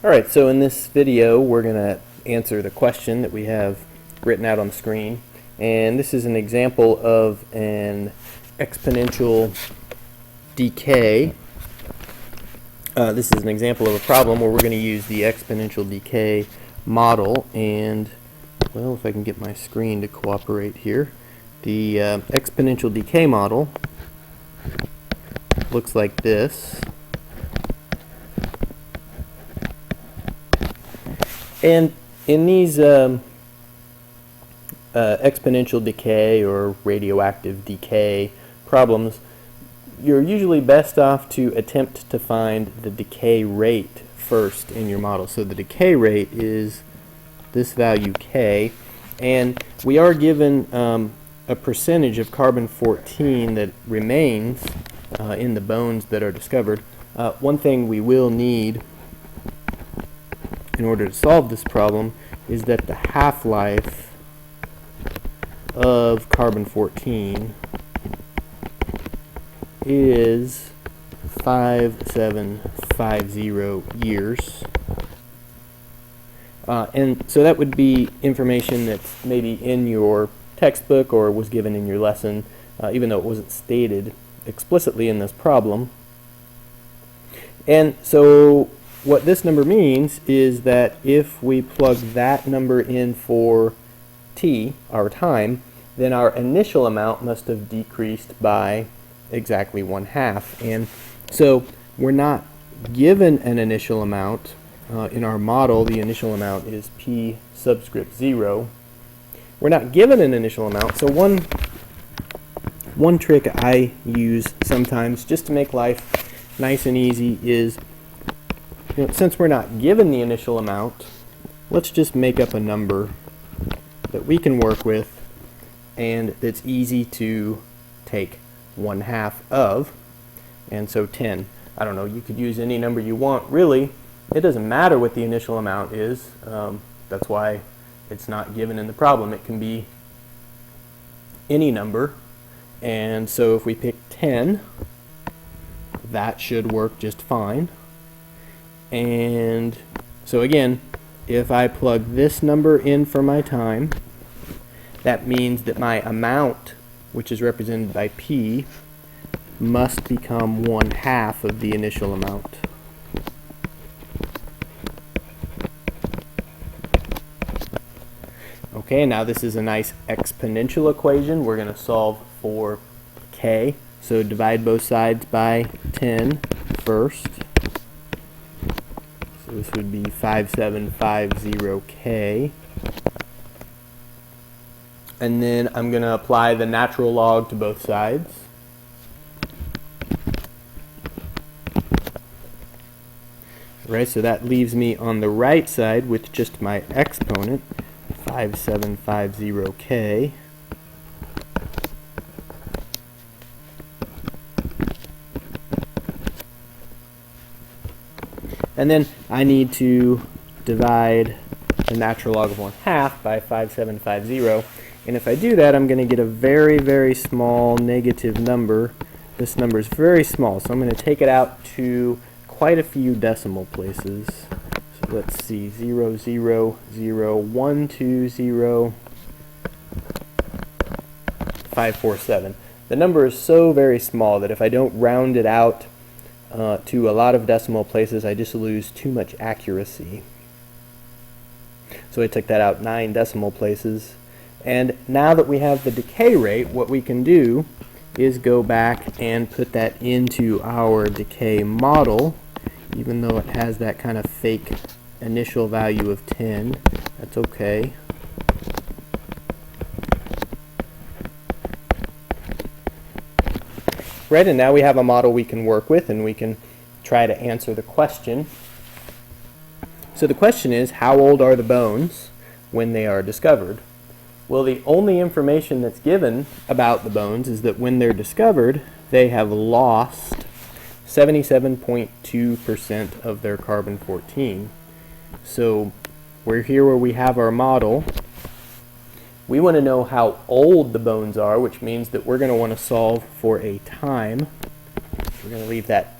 Alright, so in this video we're going to answer the question that we have written out on the screen, and this is an example of an exponential decay. This is an example of a problem where we're going to use the exponential decay model, and well, if I can get my screen to cooperate here, the exponential decay model looks like this. And in these exponential decay or radioactive decay problems, you're usually best off to attempt to find the decay rate first in your model. So the decay rate is this value k, and we are given a percentage of carbon-14 that remains in the bones that are discovered. One thing we will need in order to solve this problem is that the half-life of carbon-14 is 5750 years. And so that would be information that's maybe in your textbook or was given in your lesson, even though it wasn't stated explicitly in this problem. And so what this number means is that if we plug that number in for t, our time, then our initial amount must have decreased by exactly 1/2. And so we're not given an initial amount. In our model, the initial amount is p subscript 0. We're not given an initial amount, so one trick I use sometimes just to make life nice and easy is, since we're not given the initial amount, let's just make up a number that we can work with and that's easy to take 1/2 of, and so 10. I don't know, you could use any number you want, really. It doesn't matter what the initial amount is. That's why it's not given in the problem. It can be any number, and so if we pick 10, that should work just fine. And so again, if I plug this number in for my time, that means that my amount, which is represented by p, must become 1/2 of the initial amount. Okay, now this is a nice exponential equation. We're going to solve for k. So divide both sides by 10 first. So this would be 5750k. And then I'm going to apply the natural log to both sides. Right, so that leaves me on the right side with just my exponent, 5750k. And then I need to divide the natural log of 1/2 by 5750. And if I do that, I'm going to get a very, very small negative number. This number is very small, so I'm going to take it out to quite a few decimal places. So let's see, 0, 0, 0, 1, 2, 0, 547. The number is so very small that if I don't round it out to a lot of decimal places, I just lose too much accuracy. So I took that out 9 decimal places. And now that we have the decay rate, what we can do is go back and put that into our decay model, even though it has that kind of fake initial value of 10. That's okay. Right, and now we have a model we can work with, and we can try to answer the question. So the question is, how old are the bones when they are discovered? Well, the only information that's given about the bones is that when they're discovered, they have lost 77.2% of their carbon-14. So we're here where we have our model. We want to know how old the bones are, which means that we're going to want to solve for a time. We're going to leave that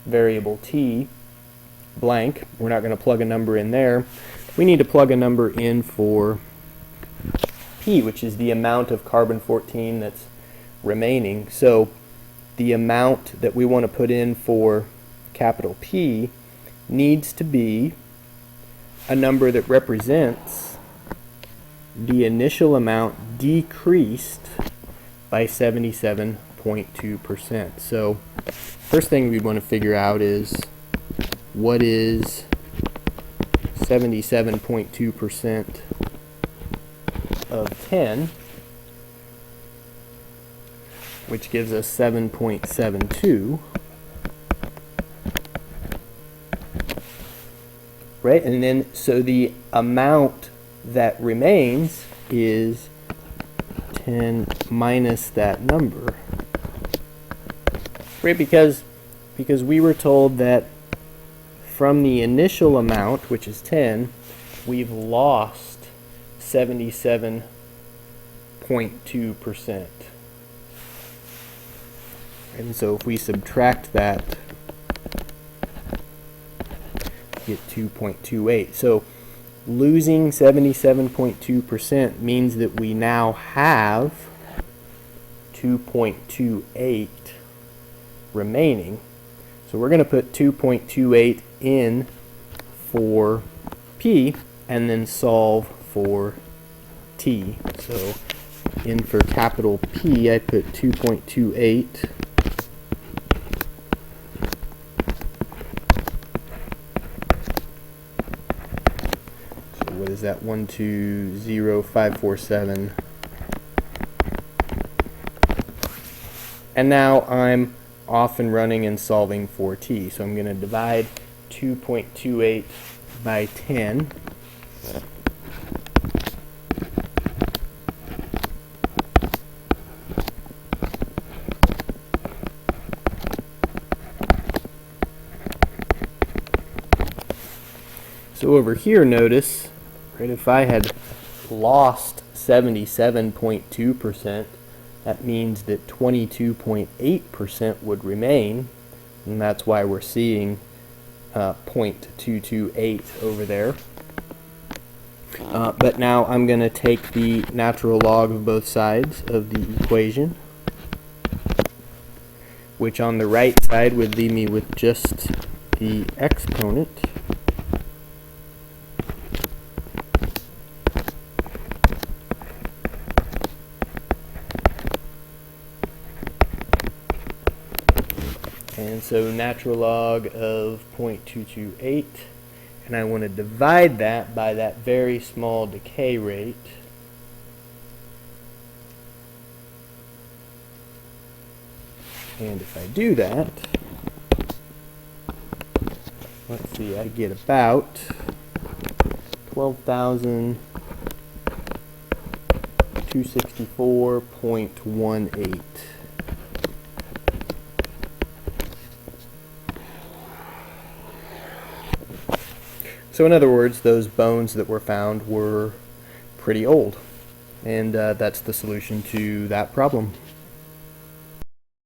variable t. blank. We're not going to plug a number in there. We need to plug a number in for P, which is the amount of carbon-14 that's remaining. So the amount that we want to put in for capital P needs to be a number that represents the initial amount decreased by 77.2%. So first thing we want to figure out is what is 77.2% of 10, which gives us 7.72. Right, and then so the amount that remains is 10 minus that number. Right, because we were told that from the initial amount, which is 10, we've lost 77.2%. And so if we subtract that, get 2.28. So losing 77.2% means that we now have 2.28 remaining. So we're going to put 2.28 in for P and then solve for T. So in for capital P, I put 2.28. So what is that? 120,547. And now I'm off and running and solving for T. So I'm going to divide 2.28 by 10. So over here, notice, right, if I had lost 77.2%, that means that 22.8% would remain, and that's why we're seeing 0.228 over there. But now I'm going to take the natural log of both sides of the equation, which on the right side would leave me with just the exponent. And so natural log of 0.228, and I want to divide that by that very small decay rate. And if I do that, let's see, I get about 12,264.18. So in other words, those bones that were found were pretty old. And that's the solution to that problem.